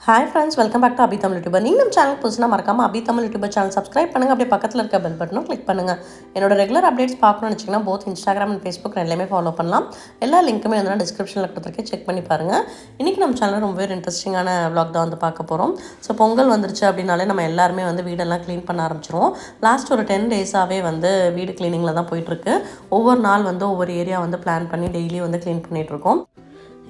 Hi friends, welcome back to Abhi Tamil YouTuber. நீங்க நம்ம channel புதுசுனா மறக்காம Abhi Tamil YouTuber channel subscribe பண்ணுங்க. அப்படியே பக்கத்துல இருக்க பெல் பட்டனும் கிளிக் பண்ணுங்க. என்னோட ரெகுலர் அப்டேட்ஸ் பார்க்கணும்னு நினைச்சீங்கன்னா both Instagram and Facebook ரெண்டுலயுமே ஃபாலோ பண்ணலாம். எல்லா லிங்க்குமே வந்து நான் டிஸ்கிரிப்ஷன்ல கொடுத்திருக்கேன், செக் பண்ணி பாருங்க. இன்னைக்கு நம்ம சேனல்ல ரொம்பவே இன்ட்ரெஸ்டிங்கான vlog தான் வந்து பார்க்க போறோம். ஸோ பொங்கல் வந்துருச்சு அப்படினாலே நம்ம எல்லாருமே வந்து வீடெல்லாம் க்ளீன் பண்ண ஆரம்பிச்சிருவோம். லாஸ்ட் ஒரு 10 டேஸாவே வந்து வீடு க்ளீனிங்ல தான் போயிட்டு இருக்கு. ஒவ்வொரு நாள் வந்து ஒவ்வொரு ஏரியா வந்து பிளான் பண்ணி டெய்லி வந்து க்ளீன் பண்ணிட்டு இருக்கோம்.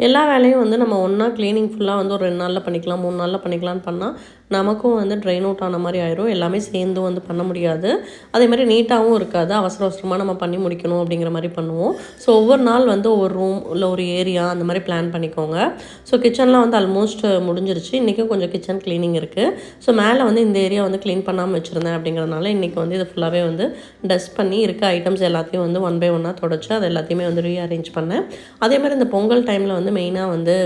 எல்லா வேலையும் வந்து நம்ம ஒன்றா க்ளீனிங் ஃபுல்லாக வந்து ஒரு 2 நாளில் பண்ணிக்கலாம், 3 நாளில் பண்ணிக்கலாம்னு பண்ணால் நமக்கும் வந்து ட்ரைன் அவுட் ஆன மாதிரி ஆயிரும். எல்லாமே சேர்ந்து வந்து பண்ண முடியாது. அதே மாதிரி நீட்டாகவும் இருக்காது. அவசர அவசரமாக நம்ம பண்ணி முடிக்கணும் அப்படிங்கிற மாதிரி பண்ணுவோம். ஸோ ஒவ்வொரு நாள் வந்து ஒவ்வொரு ரூம் இல்லை ஒரு ஏரியா அந்த மாதிரி பிளான் பண்ணிக்கோங்க. ஸோ கிச்சன்லாம் வந்து ஆல்மோஸ்ட் முடிஞ்சிருச்சு. இன்றைக்கும் கொஞ்சம் கிச்சன் க்ளீனிங் இருக்குது. ஸோ மேலே வந்து இந்த ஏரியா வந்து க்ளீன் பண்ணாமல் வச்சுருந்தேன் அப்படிங்கிறதுனால இன்றைக்கி வந்து இது ஃபுல்லாகவே வந்து டஸ்ட் பண்ணி இருக்க ஐட்டம்ஸ் எல்லாத்தையும் வந்து ஒன் பை ஒன்னாக தொடச்சி அது எல்லாத்தையுமே வந்து ரீஅரேஞ்ச் பண்ணேன். அதே மாதிரி இந்த பொங்கல் டைமில் வந்து மெயினாக வந்து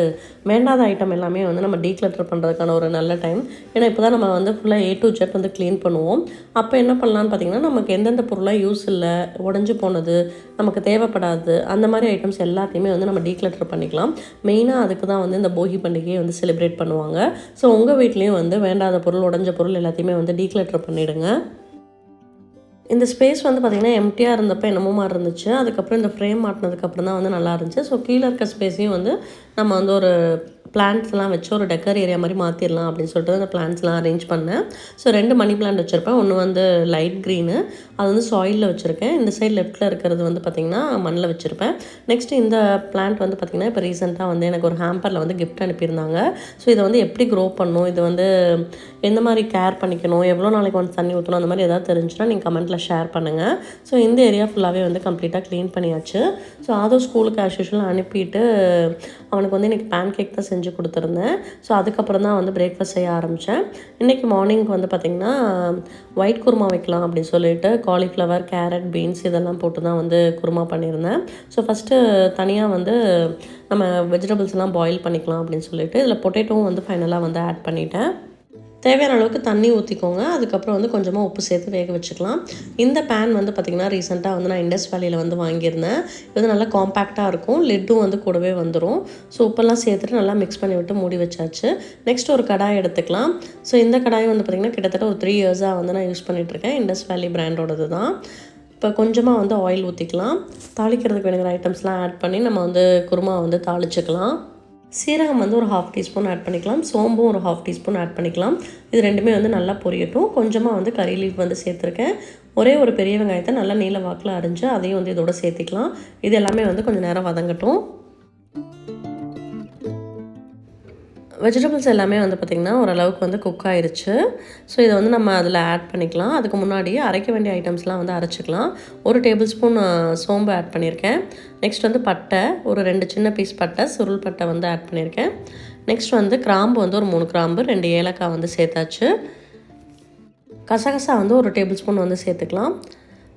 வேண்டாத ஐட்டம் எல்லாமே வந்து நம்ம டீக்ளட்டர் பண்ணுறதுக்கான ஒரு நல்ல டைம். ஏன்னா இப்போ தான் நம்ம வந்து ஃபுல்லாக A to Z வந்து க்ளீன் பண்ணுவோம். அப்போ என்ன பண்ணலான்னு பார்த்தீங்கன்னா, நமக்கு எந்தெந்த பொருளாக யூஸ் இல்லை, உடஞ்சி போனது, நமக்கு தேவைப்படாது அந்த மாதிரி ஐட்டம்ஸ் எல்லாத்தையுமே வந்து நம்ம டீக்ளட்டர் பண்ணிக்கலாம். மெயினாக அதுக்கு தான் வந்து இந்த போகி பண்டிகையை வந்து செலிப்ரேட் பண்ணுவாங்க. ஸோ உங்கள் வீட்லேயும் வந்து வேண்டாத பொருள், உடஞ்ச பொருள் எல்லாத்தையுமே வந்து டீக்ளட்டர் பண்ணிவிடுங்க. இந்த ஸ்பேஸ் வந்து பார்த்திங்கன்னா எம்டியாக இருந்தப்போ என்னமோ மாதிரி இருந்துச்சு. அதுக்கப்புறம் இந்த ஃப்ரேம் மாட்டினதுக்கப்புறம் தான் வந்து நல்லா இருந்துச்சு. ஸோ கீழே இருக்க ஸ்பேஸையும் வந்து நம்ம வந்து ஒரு பிளான்ட்ஸ்லாம் வச்சு ஒரு டெக்கர் ஏரியா மாதிரி மாற்றிடலாம் அப்படின்னு சொல்லிட்டு அந்த பிளான்ட்ஸ்லாம் அரேஞ்ச் பண்ணேன். ஸோ 2 மணி பிளான்ட் வச்சுருப்பேன். ஒன்று வந்து லைட் க்ரீனு, அது வந்து சாயிலில் வச்சுருக்கேன். இந்த சைடு லெஃப்ட்டில் இருக்கிறது வந்து பார்த்திங்கன்னா மண்ணில் வச்சுருப்பேன். நெக்ஸ்ட்டு இந்த பிளான்ட் வந்து பார்த்திங்கன்னா இப்போ ரீசெண்டாக வந்து எனக்கு ஒரு ஹேம்பரில் வந்து கிஃப்ட் அனுப்பியிருந்தாங்க. ஸோ இதை வந்து எப்படி க்ரோ பண்ணணும், இது வந்து எந்த மாதிரி கேர் பண்ணிக்கணும், எவ்வளோ நாளைக்கு வந்து தண்ணி ஊற்றணும், அந்த மாதிரி எதாவது தெரிஞ்சுன்னா நீங்கள் கமெண்ட்டில் ஷேர் பண்ணுங்கள். ஸோ இந்த ஏரியா ஃபுல்லாகவே வந்து கம்ப்ளீட்டாக க்ளீன் பண்ணியாச்சு. ஸோ அதுவும் ஸ்கூலுக்கு ஆஸ் யூஷுவல் அனுப்பிட்டு அவனுக்கு வந்து இன்றைக்கி பேன் கேக் தான் செஞ்சு கொடுத்துருந்தேன். ஸோ அதுக்கப்புறம் தான் வந்து பிரேக்ஃபாஸ்ட் செய்ய ஆரம்பித்தேன். இன்றைக்கி மார்னிங்க்கு வந்து பார்த்திங்கன்னா ஒயிட் குருமா வைக்கலாம் அப்படின்னு சொல்லிட்டு காலிஃப்ளவர், கேரட், பீன்ஸ் இதெல்லாம் போட்டு தான் வந்து குருமா பண்ணியிருந்தேன். ஸோ ஃபஸ்ட்டு தனியாக வந்து நம்ம வெஜிடபிள்ஸ்லாம் பாயில் பண்ணிக்கலாம் அப்படின்னு சொல்லிட்டு இதில் பொட்டேட்டோவும் வந்து ஃபைனலாக வந்து ஆட் பண்ணிட்டேன். தேவையான அளவுக்கு தண்ணி ஊற்றிக்கோங்க. அதுக்கப்புறம் வந்து கொஞ்சமாக உப்பு சேர்த்து வேக வச்சுக்கலாம். இந்த பேன் வந்து பார்த்திங்கன்னா ரீசெண்டாக வந்து நான் இண்டஸ் வேலியில் வந்து வாங்கியிருந்தேன். இது வந்து நல்லா காம்பேக்டாக இருக்கும். லிட்டும் வந்து கூடவே வந்துடும். ஸோ உப்பெல்லாம் சேர்த்துட்டு நல்லா மிக்ஸ் பண்ணி விட்டு மூடி வச்சாச்சு. நெக்ஸ்ட் ஒரு கடாய் எடுத்துக்கலாம். ஸோ இந்த கடாய் வந்து பார்த்திங்கன்னா கிட்டத்தட்ட ஒரு 3 இயர்ஸாக வந்து நான் யூஸ் பண்ணிகிட்ருக்கேன். இண்டஸ் வேலி பிராண்டோடது தான். இப்போ கொஞ்சமாக வந்து ஆயில் ஊற்றிக்கலாம். தாளிக்கிறதுக்கு வேணுங்கிற ஐட்டம்ஸ்லாம் ஆட் பண்ணி நம்ம வந்து குருமா வந்து தாளிச்சுக்கலாம். சீரகம் வந்து ஒரு 1/2 டீஸ்பூன் ஆட் பண்ணிக்கலாம். சோம்பும் ஒரு 1/2 டீஸ்பூன் ஆட் பண்ணிக்கலாம். இது ரெண்டுமே வந்து நல்லா பொரியட்டும். கொஞ்சமாக வந்து கறி லீஃப் வந்து சேர்த்துருக்கேன். ஒரே ஒரு பெரிய வெங்காயத்தை நல்லா நீல வாக்கில் அரிஞ்சு அதையும் வந்து இதோட சேர்த்திக்கலாம். இது எல்லாமே வந்து கொஞ்சம் நேரம் வதங்கட்டும். வெஜிடபிள்ஸ் எல்லாமே வந்து பார்த்திங்கன்னா ஓரளவுக்கு வந்து குக் ஆயிடுச்சு. ஸோ இதை வந்து நம்ம அதில் ஆட் பண்ணிக்கலாம். அதுக்கு முன்னாடி அரைக்க வேண்டிய ஐட்டம்ஸ்லாம் வந்து அரைச்சிக்கலாம். 1 டேபிள் ஸ்பூன் சோம்பு ஆட் பண்ணியிருக்கேன். நெக்ஸ்ட் வந்து பட்டை, ஒரு 2 சின்ன பீஸ் பட்டை, சுருள் பட்டை வந்து ஆட் பண்ணியிருக்கேன். நெக்ஸ்ட் வந்து கிராம்பு வந்து ஒரு 3 கிராம்பு, 2 ஏலக்காய் வந்து சேர்த்தாச்சு. கசகசா வந்து ஒரு டேபிள் ஸ்பூன் வந்து சேர்த்துக்கலாம்.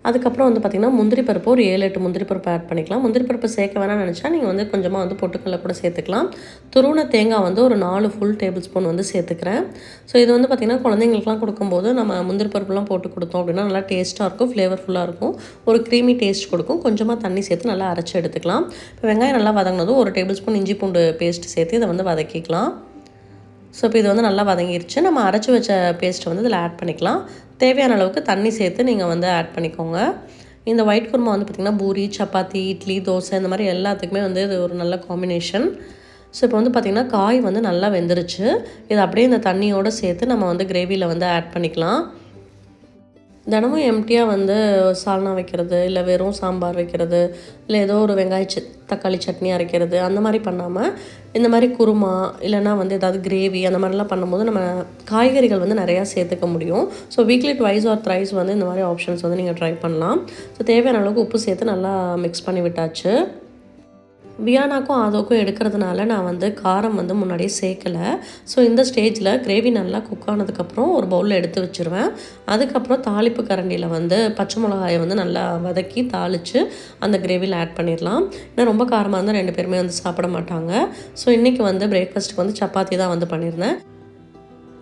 அதுக்கப்புறம் வந்து பார்த்திங்கன்னா முந்திரி பருப்பு ஒரு 7-8 முந்திரி பருப்பு ஆட் பண்ணிக்கலாம். முந்திரி பருப்பு சேர்க்க வேணாம்னு நினச்சா நீங்கள் வந்து கொஞ்சமாக வந்து பொட்டுக்கல்ல கூட சேர்த்துக்கலாம். துருவன தேங்காய் வந்து ஒரு 4 ஃபுல் டேபிள் ஸ்பூன் வந்து சேர்த்துக்கிறேன். ஸோ இது வந்து பார்த்திங்கன்னா குழந்தைங்களுக்குலாம் கொடுக்கும்போது நம்ம முந்திரி பருப்புலாம் போட்டு கொடுத்தோம் அப்படின்னா நல்லா டேஸ்ட்டாக இருக்கும், ஃப்ளேவர்ஃபுல்லாக இருக்கும், ஒரு க்ரீமி டேஸ்ட் கொடுக்கும். கொஞ்சமாக தண்ணி சேர்த்து நல்லா அரைச்சி எடுத்துக்கலாம். இப்போ வெங்காயம் நல்லா வதங்கினதும் ஒரு டேபிள் ஸ்பூன் இஞ்சி பூண்டு பேஸ்ட் சேர்த்து இதை வந்து வதக்கிக்கலாம். ஸோ இப்போ இது வந்து நல்லா வதங்கிருச்சு. நம்ம அரைச்சி வச்ச பேஸ்ட்டை வந்து இதில் ஆட் பண்ணிக்கலாம். தேவையான அளவுக்கு தண்ணி சேர்த்து நீங்கள் வந்து ஆட் பண்ணிக்கோங்க. இந்த ஒயிட் குருமா வந்து பார்த்திங்கன்னா பூரி, சப்பாத்தி, இட்லி, தோசை இந்த மாதிரி எல்லாத்துக்குமே வந்து இது ஒரு நல்ல காம்பினேஷன். ஸோ இப்போ வந்து பார்த்திங்கன்னா காய் வந்து நல்லா வெந்துருச்சு. இதை அப்படியே இந்த தண்ணியோடு சேர்த்து நம்ம வந்து கிரேவியில் வந்து ஆட் பண்ணிக்கலாம். தினமும் எம்டியாக வந்து சால்னா வைக்கிறது, இல்லை வெறும் சாம்பார் வைக்கிறது, இல்லை ஏதோ ஒரு தக்காளி சட்னி அரைக்கிறது அந்த மாதிரி பண்ணாமல் இந்த மாதிரி குருமா இல்லைனா வந்து ஏதாவது கிரேவி அந்த மாதிரிலாம் பண்ணும்போது நம்ம காய்கறிகள் வந்து நிறையா சேர்த்துக்க முடியும். ஸோ வீக்லி 2 or 3 வந்து இந்த மாதிரி ஆப்ஷன்ஸ் வந்து நீங்கள் ட்ரை பண்ணலாம். ஸோ தேவையான அளவுக்கு உப்பு சேர்த்து நல்லா மிக்ஸ் பண்ணி விட்டாச்சு. வியானாக்கும் ஆதோக்கும் எடுக்கிறதுனால நான் வந்து காரம் வந்து முன்னாடியே சேர்க்கலை. ஸோ இந்த ஸ்டேஜில் கிரேவி நல்லா குக் ஆனதுக்கப்புறம் ஒரு பவுலில் எடுத்து வச்சுருவேன். அதுக்கப்புறம் தாளிப்பு கரண்டியில் வந்து பச்சை மிளகாயை வந்து நல்லா வதக்கி தாளித்து அந்த கிரேவியில் ஆட் பண்ணிடலாம். ஏன்னா ரொம்ப காரமாக இருந்தால் 2 பேருமே வந்து சாப்பிட மாட்டாங்க. ஸோ இன்றைக்கி வந்து பிரேக்ஃபாஸ்ட்டுக்கு வந்து சப்பாத்தி தான் வந்து பண்ணியிருந்தேன்.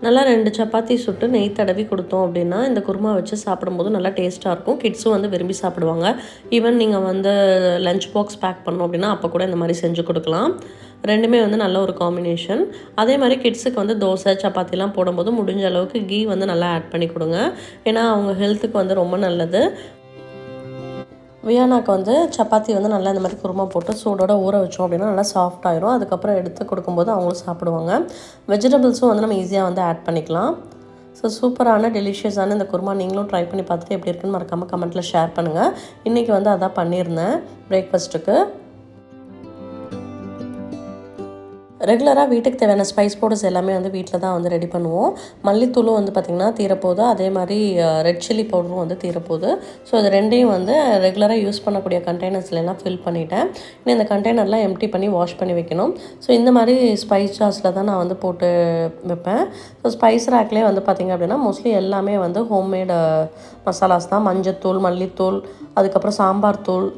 நல்லா 2 சப்பாத்தி சுட்டு நெய் தடவி கொடுத்தோம் அப்படின்னா இந்த குருமா வச்சு சாப்பிடும்போது நல்லா டேஸ்ட்டாக இருக்கும். கிட்ஸும் வந்து விரும்பி சாப்பிடுவாங்க. ஈவன் நீங்கள் வந்து லஞ்ச் பாக்ஸ் பேக் பண்ணோம் அப்படின்னா அப்போ கூட இந்த மாதிரி செஞ்சு கொடுக்கலாம். ரெண்டுமே வந்து நல்ல ஒரு காம்பினேஷன். அதே மாதிரி கிட்ஸுக்கு வந்து தோசை சப்பாத்திலாம் போடும்போது முடிஞ்ச அளவுக்கு கீ வந்து நல்லா ஆட் பண்ணி கொடுங்க. ஏன்னா அவங்க ஹெல்த்துக்கு வந்து ரொம்ப நல்லது. வியானாக்கு வந்து சப்பாத்தி வந்து நல்லா இந்த மாதிரி குருமா போட்டு சூடோட ஊற வச்சோம் அப்படின்னா நல்லா சாஃப்ட் ஆயிரும். அதுக்கப்புறம் எடுத்து கொடுக்கும்போது அவங்களும் சாப்பிடுவாங்க. வெஜிடபிள்ஸும் வந்து நம்ம ஈஸியாக வந்து ஆட் பண்ணிக்கலாம். ஸோ சூப்பரான டெலிஷியஸான இந்த குருமா நீங்களும் ட்ரை பண்ணி பார்த்துட்டு எப்படி இருக்குன்னு மறக்காமல் கமெண்ட்டில் ஷேர் பண்ணுங்கள். இன்றைக்கி வந்து அதான் பண்ணியிருந்தேன் பிரேக்ஃபாஸ்ட்டுக்கு. ரெகுலராக வீட்டுக்கு தேவையான ஸ்பைஸ் பவுடர்ஸ் எல்லாமே வந்து வீட்டில் தான் வந்து ரெடி பண்ணுவோம். மல்லித்தூளும் வந்து பார்த்திங்கன்னா தீரப்போகுது. அதே மாதிரி ரெட் சில்லி பவுடரும் வந்து தீரப்போகுது. ஸோ இது ரெண்டையும் வந்து ரெகுலராக யூஸ் பண்ணக்கூடிய கண்டெய்னர்ஸ்லாம் ஃபில் பண்ணிவிட்டேன். இன்னும் இந்த கண்டெய்னர்லாம் எம்டி பண்ணி வாஷ் பண்ணி வைக்கணும். ஸோ இந்த மாதிரி ஸ்பைஸ் ஜார்ஸில் தான் நான் வந்து போட்டு வைப்பேன். ஸோ ஸ்பைஸ் ரேக்லேயே வந்து பார்த்திங்க அப்படின்னா மோஸ்ட்லி எல்லாமே வந்து ஹோம்மேடு மசாலாஸ் தான். மஞ்சத்தூள், மல்லித்தூள், அதுக்கப்புறம் சாம்பார் தூள்,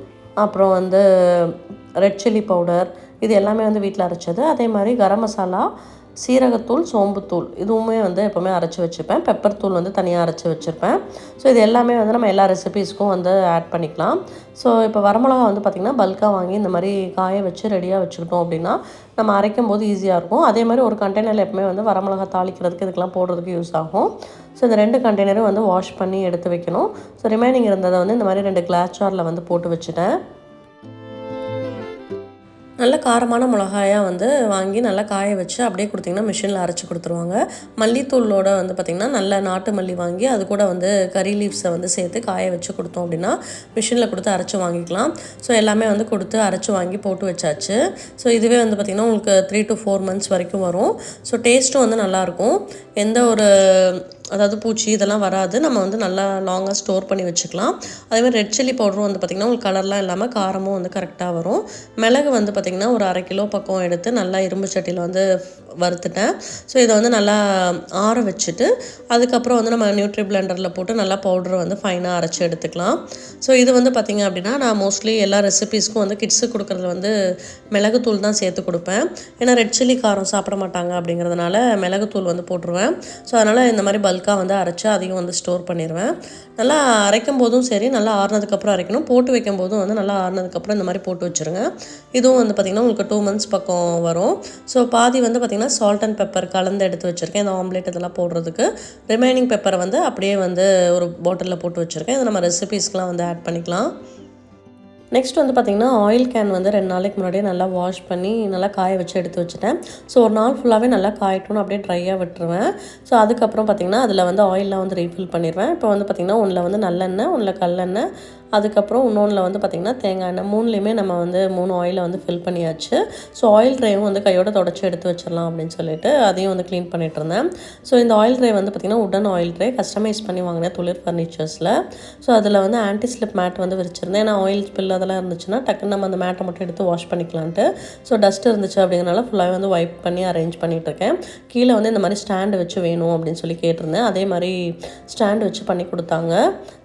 அப்புறம் வந்து ரெட் சில்லி பவுடர், இது எல்லாமே வந்து வீட்டில் அரைச்சது. அதே மாதிரி கரம் மசாலா, சீரகத்தூள், சோம்புத்தூள் இதுவுமே வந்து எப்போவுமே அரைச்சி வச்சுப்பேன். பெப்பர் தூள் வந்து தனியாக அரைச்சி வச்சுருப்பேன். ஸோ இது எல்லாமே வந்து நம்ம எல்லா ரெசிபீஸ்க்கும் வந்து ஆட் பண்ணிக்கலாம். ஸோ இப்போ வரமிளகா வந்து பார்த்திங்கன்னா பல்காக வாங்கி இந்த மாதிரி காய வச்சு ரெடியாக வச்சுக்கிட்டோம் அப்படின்னா நம்ம அரைக்கும் போது ஈஸியாக இருக்கும். அதே மாதிரி ஒரு கண்டெய்னரில் எப்பவுமே வந்து வரமிளகா தாளிக்கிறதுக்கு இதுக்கெல்லாம் போடுறதுக்கு யூஸ் ஆகும். ஸோ இந்த 2 கண்டெய்னரும் வந்து வாஷ் பண்ணி எடுத்து வைக்கணும். ஸோ ரிமைனிங் இருந்ததை வந்து இந்த மாதிரி 2 கிளாஸ் ஜாரில் வந்து போட்டு வச்சுட்டேன். நல்ல காரமான மிளகாயாக வந்து வாங்கி நல்லா காய வச்சு அப்படியே கொடுத்திங்கன்னா மிஷினில் அரைச்சி கொடுத்துருவாங்க. மல்லித்தூளோட வந்து பார்த்திங்கன்னா நல்ல நாட்டு மல்லி வாங்கி அது கூட வந்து கறி லீவ்ஸை வந்து சேர்த்து காய வச்சு கொடுத்தோம் அப்படின்னா மிஷினில் கொடுத்து அரைச்சி வாங்கிக்கலாம். ஸோ எல்லாமே வந்து கொடுத்து அரைச்சி வாங்கி போட்டு வச்சாச்சு. ஸோ இதுவே வந்து பார்த்திங்கன்னா உங்களுக்கு 3 to 4 months வரைக்கும் வரும். ஸோ டேஸ்ட்டும் வந்து நல்லாயிருக்கும். எந்த ஒரு அதாவது பூச்சி இதெல்லாம் வராது. நம்ம வந்து நல்லா லாங்காக ஸ்டோர் பண்ணி வச்சுக்கலாம். அதேமாதிரி ரெட் சில்லி பவுடரும் வந்து பார்த்திங்கன்னா உங்களுக்கு கலர்லாம் இல்லாமல் காரமும் வந்து கரெக்டாக வரும். மிளகு வந்து பார்த்திங்கன்னா ஒரு 1/2 கிலோ பக்கம் எடுத்து நல்லா இரும்பு சட்டியில் வந்து வறுத்துட்டேன். ஸோ இதை வந்து நல்லா ஆற வச்சுட்டு அதுக்கப்புறம் வந்து நம்ம நியூட்ரி பிளெண்டரில் போட்டு நல்லா பவுடரை வந்து ஃபைனாக அரைச்சி எடுத்துக்கலாம். ஸோ இது வந்து பார்த்திங்க அப்படின்னா நான் மோஸ்ட்லி எல்லா ரெசிபீஸ்க்கும் வந்து கிட்ஸுக்கு கொடுக்குறது வந்து மிளகுத்தூள் தான் சேர்த்து கொடுப்பேன். ஏன்னா ரெட் சில்லி காரம் சாப்பிட மாட்டாங்க அப்படிங்கிறதுனால மிளகுத்தூள் வந்து போட்டுருவேன். ஸோ அதனால் இந்த மாதிரி பல்காக வந்து அரைச்சி அதையும் வந்து ஸ்டோர் பண்ணிடுவேன். நல்லா அரைக்கும் போதும் சரி, நல்லா ஆறுனதுக்கப்புறம் அரைக்கணும். போட்டு வைக்கும் போதும் வந்து நல்லா ஆறுனதுக்கப்புறம் இந்த மாதிரி போட்டு வச்சுருங்க. இதுவும் வந்து பார்த்திங்கன்னா உங்களுக்கு 2 months பக்கம் வரும். ஸோ பாதி வந்து பார்த்திங்கன்னா சால்ட் அண்ட் பெப்பர் கலந்து எடுத்து வச்சுருக்கேன் இந்த ஆம்லேட் இதெல்லாம் போடுறதுக்கு. ரிமைனிங் பெப்பரை வந்து அப்படியே வந்து ஒரு பாட்டிலில் போட்டு வச்சுருக்கேன். இதை நம்ம ரெசிபீஸ்க்கெலாம் வந்து ஆட் பண்ணிக்கலாம். நெக்ஸ்ட் வந்து பார்த்திங்கன்னா ஆயில் கேன் வந்து 2 நாளைக்கு முன்னாடியே நல்லா வாஷ் பண்ணி நல்லா காய வச்சு எடுத்து வச்சுட்டேன். ஸோ ஒரு நாள் ஃபுல்லாகவே நல்லா காயட்டும்னு அப்படியே ட்ரையாக விட்டுருவேன். ஸோ அதுக்கப்புறம் பார்த்திங்கன்னா அதில் வந்து ஆயிலெலாம் வந்து ரீஃபில் பண்ணிடுவேன். இப்போ வந்து பார்த்திங்கன்னா ஒன்றில் வந்து நல்லெண்ணெய், ஒன்றில் கல்லெண்ணெய், அதுக்கப்புறம் இன்னொன்றில் வந்து பார்த்திங்கன்னா தேங்காய் எண்ணெய், 3லேயுமே நம்ம வந்து 3 ஆயிலை வந்து ஃபில் பண்ணியாச்சு. ஸோ ஆயில் ட்ரேவும் வந்து கையோட தொடச்சி எடுத்து வச்சிடலாம் அப்படின்னு சொல்லிட்டு அதையும் வந்து க்ளீன் பண்ணிட்டு இருந்தேன். ஸோ இந்த ஆயில் ட்ரே வந்து பார்த்திங்கன்னா உடன் ஆயில் ட்ரே கஸ்டமைஸ் பண்ணி வாங்கினேன் துளிர் ஃபர்னிச்சர்ஸில். ஸோ அதில் வந்து ஆன்டி ஸ்லிப் மேட் வந்து விரிச்சிருந்தேன். ஏன்னா ஆயில் ஸ்பில் அதெல்லாம் இருந்துச்சுன்னா டக்குன்னு நம்ம அந்த மேட்டை மட்டும் எடுத்து வாஷ் பண்ணிக்கலான்ட்டு. ஸோ டஸ்ட் இருந்துச்சு அப்படிங்கிறனால ஃபுல்லாகவே வந்து வைப் பண்ணி அரேஞ்ச் பண்ணிகிட்ருக்கேன். கீழே வந்து இந்த மாதிரி ஸ்டாண்டு வச்சு வேணும் அப்படின்னு சொல்லி கேட்டிருந்தேன். அதே மாதிரி ஸ்டாண்டு வச்சு பண்ணி கொடுத்தாங்க.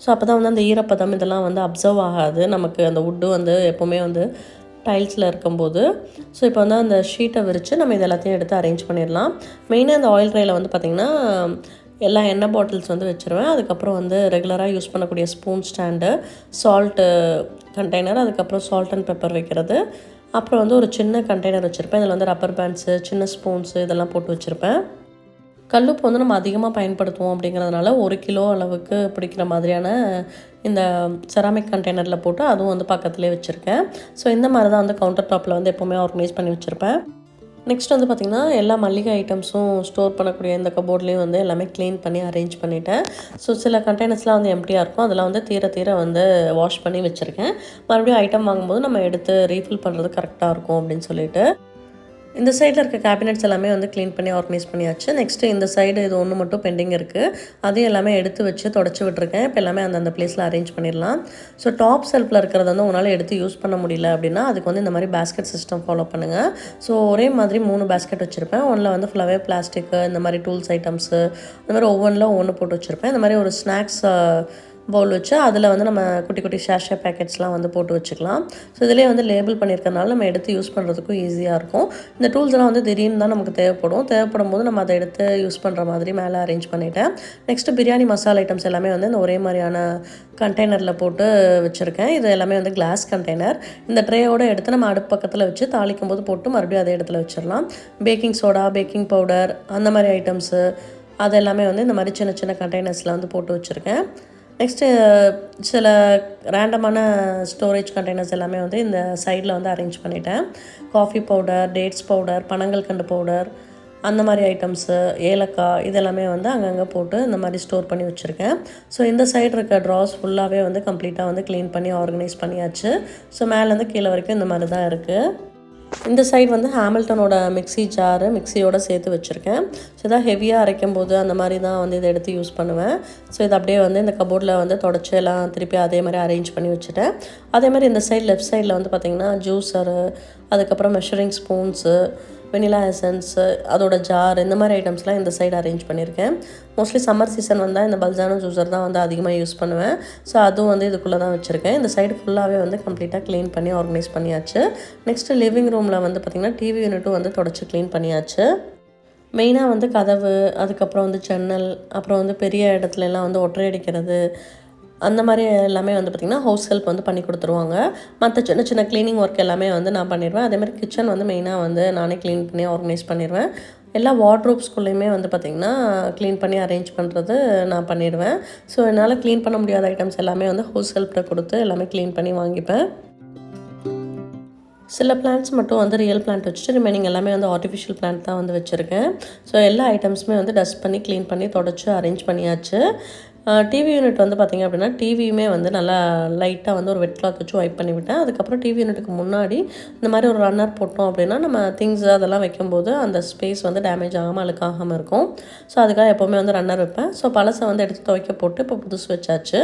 ஸோ அப்போ தான் வந்து அந்த ஈரப்பதம் இதெல்லாம் வந்து அப்சர்வ் ஆகாது. நமக்கு அந்த வுட்டு வந்து எப்போவுமே வந்து டைல்ஸில் இருக்கும்போது. ஸோ இப்போ வந்து அந்த ஷீட்டை விரித்து நம்ம இது எல்லாத்தையும் எடுத்து அரேஞ்ச் பண்ணிடலாம். மெயினாக அந்த ஆயில் ட்ரேயில் வந்து பார்த்திங்கன்னா எல்லா எண்ணெய் பாட்டில்ஸ் வந்து வச்சுருவேன். அதுக்கப்புறம் வந்து ரெகுலராக யூஸ் பண்ணக்கூடிய ஸ்பூன் ஸ்டாண்டு, சால்ட்டு கண்டெய்னர், அதுக்கப்புறம் சால்ட் அண்ட் பெப்பர் வைக்கிறது, அப்புறம் வந்து ஒரு சின்ன கண்டெய்னர் வச்சுருப்பேன். இதில் வந்து ரப்பர் பேண்ட்ஸு, சின்ன ஸ்பூன்ஸு இதெல்லாம் போட்டு வச்சுருப்பேன். கல்லுப்பு வந்து நம்ம அதிகமாக பயன்படுத்துவோம் அப்படிங்கிறதுனால 1 கிலோ அளவுக்கு பிடிக்கிற மாதிரியான இந்த செராமிக் கண்டெய்னரில் போட்டு அதுவும் வந்து பக்கத்துலேயே வச்சுருக்கேன். ஸோ இந்த மாதிரி தான் வந்து கவுண்டர் டாப்பில் வந்து எப்போவுமே ஆர்கனைஸ் பண்ணி வச்சுருப்பேன். நெக்ஸ்ட் வந்து பார்த்திங்கன்னா எல்லா மல்லிகை ஐட்டம்ஸும் ஸ்டோர் பண்ணக்கூடிய இந்த கபோர்ட்லேயும் வந்து எல்லாமே க்ளீன் பண்ணி அரேஞ்ச் பண்ணிவிட்டேன். ஸோ சில கண்டெய்னர்ஸ்லாம் வந்து எம்டியாக இருக்கும். அதெல்லாம் வந்து தீர வந்து வாஷ் பண்ணி வச்சுருக்கேன். மறுபடியும் ஐட்டம் வாங்கும்போது நம்ம எடுத்து ரீஃபில் பண்ணுறது கரெக்டாக இருக்கும் அப்படின்னு சொல்லிட்டு இந்த சைடில் இருக்க கேபினெட்ஸ் எல்லாமே வந்து க்ளீன் பண்ணி ஆர்கனைஸ் பண்ணியாச்சு. நெக்ஸ்ட்டு இந்த சைடு இது ஒன்று மட்டும் பெண்டிங் இருக்குது. அதையும் எல்லாமே எடுத்து வச்சு தொடச்சி விட்டுருக்கேன். இப்போ எல்லாமே அந்தந்த பிளேஸில் அரேஞ்ச் பண்ணிடலாம். ஸோ டாப் செல்ஃபில் இருக்கிறத வந்து உங்களால் எடுத்து யூஸ் பண்ண முடியல அப்படின்னா அதுக்கு வந்து இந்த மாதிரி பேஸ்கெட் சிஸ்டம் ஃபாலோ பண்ணுங்கள். ஸோ ஒரே மாதிரி 3 பேஸ்கெட் வச்சுருப்பேன். ஒன்றில் வந்து ஃபுல்லாகவே பிளாஸ்டிக்கு, இந்த மாதிரி டூல்ஸ் ஐட்டம்ஸு, இந்த மாதிரி ஒவ்வொன்றில் ஒவ்வொன்று போட்டு வச்சுருப்பேன். இந்த மாதிரி ஒரு ஸ்நாக்ஸ் பவுல் வச்சு அதில் வந்து நம்ம குட்டி குட்டி ஷேஷே பேக்கெட்ஸ்லாம் வந்து போட்டு வச்சுக்கலாம். ஸோ இதிலே வந்து லேபிள் பண்ணியிருக்கனால நம்ம எடுத்து யூஸ் பண்ணுறதுக்கும் ஈஸியாக இருக்கும். இந்த டூல்ஸ்லாம் வந்து திடீர்னு தான் நமக்கு தேவைப்படும் போது நம்ம அதை எடுத்து யூஸ் பண்ணுற மாதிரி மேலே அரேஞ்ச் பண்ணிட்டேன். நெக்ஸ்ட்டு பிரியாணி மசாலா ஐட்டம்ஸ் எல்லாமே வந்து இந்த ஒரே மாதிரியான கண்டெய்னரில் போட்டு வச்சுருக்கேன். இது எல்லாமே வந்து கிளாஸ் கண்டெய்னர். இந்த ட்ரேயோடு எடுத்து நம்ம அடுப்பு பக்கத்தில் வச்சு தாளிக்கும் போது போட்டு மறுபடியும் அதே இடத்துல வச்சிடலாம். பேக்கிங் சோடா, பேக்கிங் பவுடர் அந்த மாதிரி ஐட்டம்ஸு அது எல்லாமே வந்து இந்த மாதிரி சின்ன சின்ன கண்டெய்னர்ஸில் வந்து போட்டு வச்சுருக்கேன். நெக்ஸ்ட்டு சில ரேண்டமான ஸ்டோரேஜ் கண்டெய்னர்ஸ் எல்லாமே வந்து இந்த சைடில் வந்து அரேஞ்ச் பண்ணிட்டேன். காஃபி பவுடர், டேட்ஸ் பவுடர், பனங்கல்கண்டு பவுடர் அந்த மாதிரி ஐட்டம்ஸு, ஏலக்காய் இதெல்லாமே வந்து அங்கங்கே போட்டு இந்த மாதிரி ஸ்டோர் பண்ணி வச்சுருக்கேன். ஸோ இந்த சைடு இருக்க ட்ராஸ் ஃபுல்லாகவே வந்து கம்ப்ளீட்டாக வந்து க்ளீன் பண்ணி ஆர்கனைஸ் பண்ணியாச்சு. ஸோ மேலேருந்து கீழே வரைக்கும் இந்த மாதிரி தான் இருக்குது. இந்த சைடு வந்து ஹாமில்டனோட மிக்ஸி ஜாரு மிக்ஸியோடு சேர்த்து வச்சுருக்கேன். ஸோ இதாக ஹெவியாக அரைக்கும் போது அந்த மாதிரி தான் வந்து இதை எடுத்து யூஸ் பண்ணுவேன். ஸோ இதை அப்படியே வந்து இந்த கபோர்டில் வந்து தொடச்சி எல்லாம் திருப்பி அதே மாதிரி அரேஞ்ச் பண்ணி வச்சுட்டேன். அதே மாதிரி இந்த சைடு லெஃப்ட் சைடில் வந்து பார்த்திங்கன்னா ஜூஸரு, அதுக்கப்புறம் மெஷரிங் ஸ்பூன்ஸு, வெனிலா எசன்ஸு, அதோட ஜார் இந்த மாதிரி ஐட்டம்ஸ்லாம் இந்த சைடு அரேஞ்ச் பண்ணியிருக்கேன். மோஸ்ட்லி சம்மர் சீசன் வந்தால் இந்த பல்சானோ ஜூஸர் தான் வந்து அதிகமாக யூஸ் பண்ணுவேன். ஸோ அதுவும் வந்து இதுக்குள்ளே தான் வச்சுருக்கேன். இந்த சைடு ஃபுல்லாகவே வந்து கம்ப்ளீட்டாக க்ளீன் பண்ணி ஆர்கனைஸ் பண்ணியாச்சு. நெக்ஸ்ட்டு லிவிங் ரூமில் வந்து பார்த்திங்கன்னா டிவி யூனிட்டும் வந்து தொடச்சி க்ளீன் பண்ணியாச்சு. மெயினாக வந்து கதவு, அதுக்கப்புறம் வந்து ஜன்னல், அப்புறம் வந்து பெரிய இடத்துலலாம் வந்து ஒற்றை அடிக்கிறது அந்த மாதிரி எல்லாமே வந்து பார்த்திங்கன்னா ஹவுஸ் ஹெல்ப் வந்து பண்ணி கொடுத்துருவாங்க. மற்ற சின்ன சின்ன க்ளீனிங் ஒர்க் எல்லாமே வந்து நான் பண்ணிடுவேன். அதேமாதிரி கிச்சன் வந்து மெயினாக வந்து நானே க்ளீன் பண்ணி ஆர்கனைஸ் பண்ணிடுவேன். எல்லா வார்ட்ரோப்ஸ்குள்ளேயுமே வந்து பார்த்திங்கன்னா க்ளீன் பண்ணி அரேஞ்ச் பண்ணுறது நான் பண்ணிடுவேன். ஸோ என்னால் க்ளீன் பண்ண முடியாத ஐட்டம்ஸ் எல்லாமே வந்து ஹவுஸ் ஹெல்ப்கிட்ட கொடுத்து எல்லாமே க்ளீன் பண்ணி வாங்கிப்பேன். சில பிளான்ட்ஸ் மட்டும் வந்து ரியல் பிளான்ட் வச்சுட்டு ரிமைனிங் எல்லாமே வந்து ஆர்டிஃபிஷியல் பிளான்ட் தான் வந்து வச்சுருக்கேன். ஸோ எல்லா ஐட்டம்ஸுமே வந்து டஸ்ட் பண்ணி க்ளீன் பண்ணி தொடச்சி அரேஞ்ச் பண்ணியாச்சு. டிவி யூனிட் வந்து பார்த்திங்க அப்படின்னா டிவியுமே வந்து நல்லா லைட்டாக வந்து ஒரு வெட் கிளாத் வச்சு வைப் பண்ணி விட்டேன். அதுக்கப்புறம் டிவி யூனிட்டுக்கு முன்னாடி இந்த மாதிரி ஒரு ரன்னர் போட்டோம் அப்படின்னா நம்ம திங்ஸ் அதெல்லாம் வைக்கும்போது அந்த ஸ்பேஸ் வந்து டேமேஜ் ஆகாமல் அழுக்காகாமல் இருக்கும். ஸோ அதுக்காக எப்போவுமே வந்து ரன்னர் வைப்பேன். ஸோ பழசை வந்து எடுத்து துவைக்க போட்டு இப்போ புதுசு வச்சாச்சு.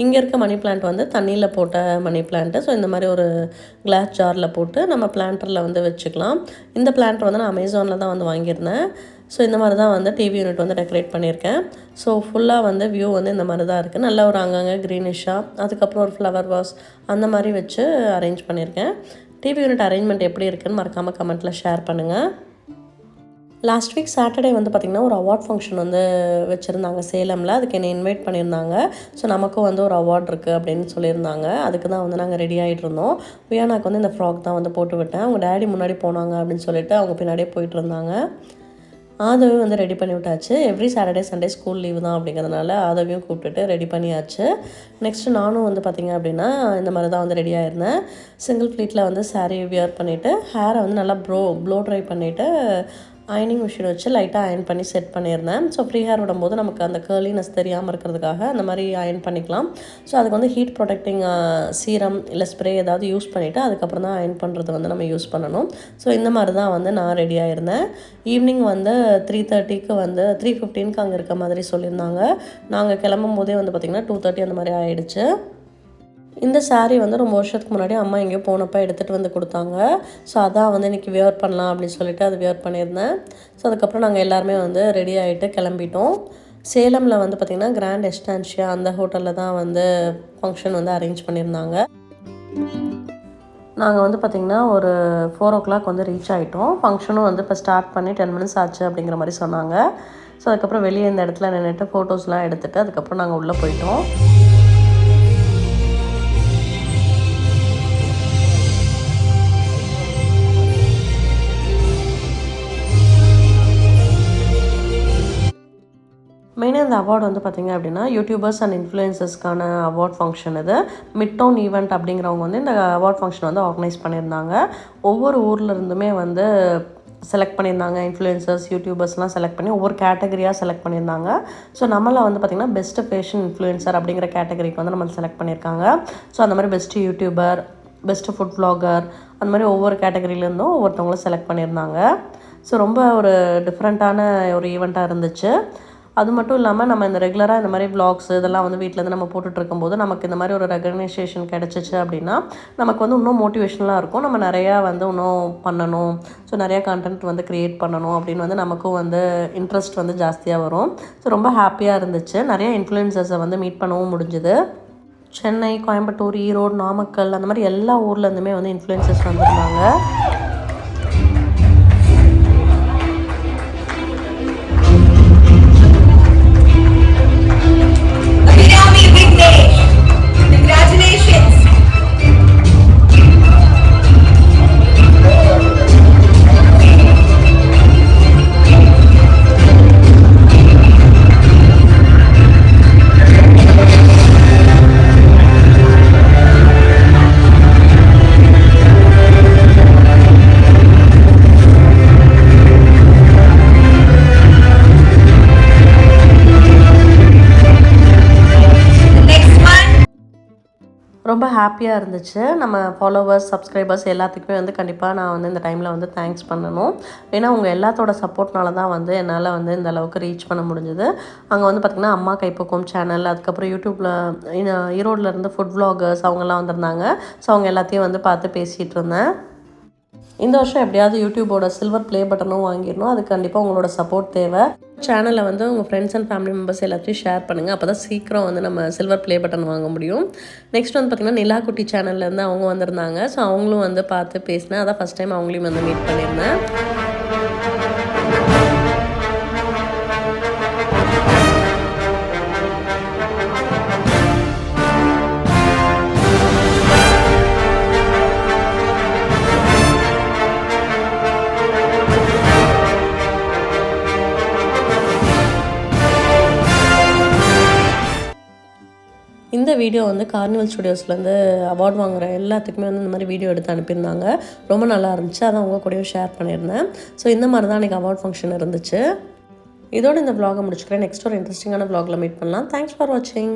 இங்கே இருக்க மணி பிளான்ட் வந்து தண்ணியில் போட்ட மணி பிளான்ட்டு. ஸோ இந்த மாதிரி ஒரு கிளாஸ் ஜாரில் போட்டு நம்ம பிளான்டரில் வந்து வச்சுக்கலாம். இந்த பிளான்ட் வந்து நான் அமேசானில் தான் வந்து வாங்கியிருந்தேன். ஸோ இந்த மாதிரி தான் வந்து டிவி யூனிட் வந்து டெக்கரேட் பண்ணியிருக்கேன். ஸோ ஃபுல்லாக வந்து வியூ வந்து இந்த மாதிரி தான் இருக்குது. நல்ல ஒரு அங்கங்கே க்ரீனிஷாக, அதுக்கப்புறம் ஒரு ஃப்ளவர் வாஸ் அந்த மாதிரி வச்சு அரேஞ்ச் பண்ணியிருக்கேன். டிவி யூனிட் அரேஞ்ச்மெண்ட் எப்படி இருக்குதுன்னு மறக்காமல் கமெண்ட்டில் ஷேர் பண்ணுங்கள். லாஸ்ட் வீக் சாட்டர்டே வந்து பார்த்திங்கன்னா ஒரு அவார்ட் ஃபங்க்ஷன் வந்து வச்சுருந்தாங்க சேலமில். அதுக்கு என்னை இன்வைட் பண்ணியிருந்தாங்க. ஸோ நமக்கும் வந்து ஒரு அவார்ட் இருக்குது அப்படின்னு சொல்லியிருந்தாங்க. அதுக்கு தான் வந்து நாங்கள் ரெடி ஆகிட்டு இருந்தோம். வியானாக்கு வந்து இந்த ஃப்ராக் தான் வந்து போட்டு விட்டேன். அவங்க டேடி முன்னாடி போனாங்க அப்படின்னு சொல்லிட்டு அவங்க பின்னாடியே போயிட்டு இருந்தாங்க. ஆதவையும் வந்து ரெடி பண்ணி விட்டாச்சு. Every Saturday Sunday school leave தான் அப்படிங்கிறதுனால ஆதவையும் கூப்பிட்டுட்டு ரெடி பண்ணியாச்சு. நெக்ஸ்ட்டு நானும் வந்து பார்த்திங்க அப்படின்னா இந்த மாதிரி தான் வந்து ரெடி ஆகிருந்தேன். சிங்கிள் ப்ளீட்டில் வந்து சாரீ வியர் பண்ணிவிட்டு ஹேரை வந்து நல்லா ப்ளோ ட்ரை பண்ணிவிட்டு அயனிங் மிஷின் வச்சு லைட்டாக அயன் பண்ணி செட் பண்ணியிருந்தேன். ஸோ ஃப்ரீ ஹேர் விடும்போது நமக்கு அந்த கர்லினஸ் தெரியாமல் இருக்கிறதுக்காக அந்த மாதிரி அயன் பண்ணிக்கலாம். ஸோ அதுக்கு வந்து ஹீட் ப்ரொடெக்டிங் சீரம் இல்லை ஸ்ப்ரே ஏதாவது யூஸ் பண்ணிவிட்டு அதுக்கப்புறம் தான் அயன் பண்ணுறது வந்து நம்ம யூஸ் பண்ணணும். ஸோ இந்த மாதிரி தான் வந்து நான் ரெடி ஆகிருந்தேன். ஈவினிங் வந்து 3:30க்கு வந்து 3:15க்கு அங்கே இருக்க மாதிரி சொல்லியிருந்தாங்க. நாங்கள் கிளம்பும் போதே வந்து பார்த்திங்கன்னா 2:30 அந்த மாதிரி ஆகிடுச்சு. இந்த சாரீ வந்து ரொம்ப வருஷத்துக்கு முன்னாடி அம்மா எங்கேயோ போனப்போ எடுத்துகிட்டு வந்து கொடுத்தாங்க. ஸோ அதான் வந்து இன்றைக்கி வியர் பண்ணலாம் அப்படின்னு சொல்லிட்டு அது வியர் பண்ணியிருந்தேன். ஸோ அதுக்கப்புறம் நாங்கள் எல்லாருமே வந்து ரெடி ஆகிட்டு கிளம்பிட்டோம். சேலமில் வந்து பார்த்திங்கன்னா கிராண்ட் எஸ்டான்ஷியா அந்த ஹோட்டலில் தான் வந்து ஃபங்க்ஷன் வந்து அரேஞ்ச் பண்ணியிருந்தாங்க. நாங்கள் வந்து பார்த்திங்கன்னா ஒரு 4 o'clock வந்து ரீச் ஆகிட்டோம். ஃபங்க்ஷனும் வந்து இப்போ ஸ்டார்ட் பண்ணி 10 minutes ஆச்சு அப்படிங்கிற மாதிரி சொன்னாங்க. ஸோ அதுக்கப்புறம் வெளியே இந்த இடத்துல நின்றுட்டு ஃபோட்டோஸ்லாம் எடுத்துகிட்டு அதுக்கப்புறம் நாங்கள் உள்ளே போயிட்டோம். மெயினாக இந்த அவார்டு வந்து பார்த்திங்க அப்படின்னா யூடியூபர்ஸ் அண்ட் இன்ஃப்ளூயன்சர்ஸ்க்கான அவார்ட் ஃபங்க்ஷன் இது. மிட் டவுன் ஈவெண்ட் அப்படிங்கிறவங்க வந்து இந்த அவார்ட் ஃபங்க்ஷன் வந்து ஆர்கனைஸ் பண்ணியிருந்தாங்க. ஒவ்வொரு ஊரில் இருந்துமே வந்து செலக்ட் பண்ணியிருந்தாங்க. இன்ஃப்ளூயன்சர்ஸ், யூடியூபர்ஸ்லாம் செலக்ட் பண்ணி ஒவ்வொரு கேட்டகரியாக செலக்ட் பண்ணியிருந்தாங்க. ஸோ நம்மளை வந்து பார்த்திங்கன்னா பெஸ்ட்டு ஃபேஷன் இன்ஃப்ளூயன்சர் அப்படிங்கிற கேட்டகரிக்கு வந்து நம்ம செலக்ட் பண்ணியிருக்காங்க. ஸோ அந்த மாதிரி பெஸ்ட்டு யூடியூபர், பெஸ்ட்டு ஃபுட் வ்ளாகர் அந்த மாதிரி ஒவ்வொரு கேட்டகரியிலேருந்தும் ஒவ்வொருத்தவங்களும் செலக்ட் பண்ணியிருந்தாங்க. ஸோ ரொம்ப ஒரு டிஃப்ரெண்ட்டான ஒரு ஈவெண்ட்டாக இருந்துச்சு. அது மட்டும் இல்லாமல் நம்ம இந்த ரெகுலராக இந்த மாதிரி vlogs இதெல்லாம் வந்து வீட்டிலேருந்து நம்ம போட்டுட்டு இருக்கும்போது நமக்கு இந்த மாதிரி ஒரு ரெகக்னைசேஷன் கிடச்சிச்சு அப்படின்னா நமக்கு வந்து இன்னும் மோட்டிவேஷனலாக இருக்கும். நம்ம நிறையா வந்து இன்னும் பண்ணணும், ஸோ நிறையா கண்டென்ட் வந்து க்ரியேட் பண்ணணும் அப்படின்னு வந்து நமக்கும் வந்து இன்ட்ரெஸ்ட் வந்து ஜாஸ்தியாக வரும். ஸோ ரொம்ப ஹாப்பியாக இருந்துச்சு. நிறைய இன்ஃப்ளூயன்சர்ஸை வந்து மீட் பண்ணவும் முடிஞ்சுது. சென்னை, கோயம்புத்தூர், ஈரோடு, நாமக்கல் அந்த மாதிரி எல்லா ஊர்லேருந்துமே வந்து இன்ஃப்ளூயன்சர்ஸ் வந்திருந்தாங்க. ரொம்ப ஹாப்பியாக இருந்துச்சு. நம்ம ஃபாலோவர்ஸ், சப்ஸ்கிரைபர்ஸ் எல்லாத்துக்குமே வந்து கண்டிப்பாக நான் வந்து இந்த டைமில் வந்து தேங்க்ஸ் பண்ணணும். ஏன்னா உங்கள் எல்லாத்தோட சப்போர்ட்னால தான் வந்து என்னால் வந்து இந்த அளவுக்கு ரீச் பண்ண முடிஞ்சுது. அங்கே வந்து பார்த்திங்கன்னா அம்மா கைப்பக்குவம் சேனல், அதுக்கப்புறம் யூடியூப்பில் ஈரோடில் இருந்து ஃபுட் vloggers அவங்கெல்லாம் வந்திருந்தாங்க. ஸோ அவங்க எல்லாத்தையும் வந்து பார்த்து பேசிகிட்டு இருந்தேன். இந்த வருஷம் எப்படியாவது யூடியூபோட சில்வர் ப்ளே பட்டனும் வாங்கிடணும். அதுக்கு கண்டிப்பாக உங்களோட சப்போர்ட் தேவை. சேனலை வந்து உங்கள் ஃப்ரெண்ட்ஸ் அண்ட் ஃபேமிலி மெம்பர்ஸ் எல்லாத்தையும் ஷேர் பண்ணுங்கள். அப்போ தான் சீக்கிரம் வந்து நம்ம சில்வர் ப்ளே பட்டன் வாங்க முடியும். நெக்ஸ்ட் வந்து பார்த்திங்கன்னா நிலாக்குட்டி சேனல்லேருந்து அவங்க வந்திருந்தாங்க. ஸோ அவங்களும் வந்து பார்த்து பேசினேன். அதான் ஃபஸ்ட் டைம் அவங்களையும் வந்து மீட் பண்ணியிருந்தேன். இந்த வீடியோ வந்து கார்னிவல் ஸ்டுடியோஸ்லேருந்து அவார்ட் வாங்குகிற எல்லாத்துக்குமே வந்து இந்த மாதிரி வீடியோ எடுத்து அனுப்பியிருந்தாங்க. ரொம்ப நல்லா இருந்துச்சு. அதான் அவங்க கூடயும் ஷேர் பண்ணியிருந்தேன். ஸோ இந்த மாதிரி தான் அன்றைக்கி அவார்ட் ஃபங்க்ஷன் இருந்துச்சு. இதோடு இந்த vlog முடிச்சுக்கிறேன். நெக்ஸ்ட் ஒரு இன்ட்ரெஸ்டிங்கான vlogல மீட் பண்ணலாம். தேங்க்ஸ் ஃபார் வாட்சிங்.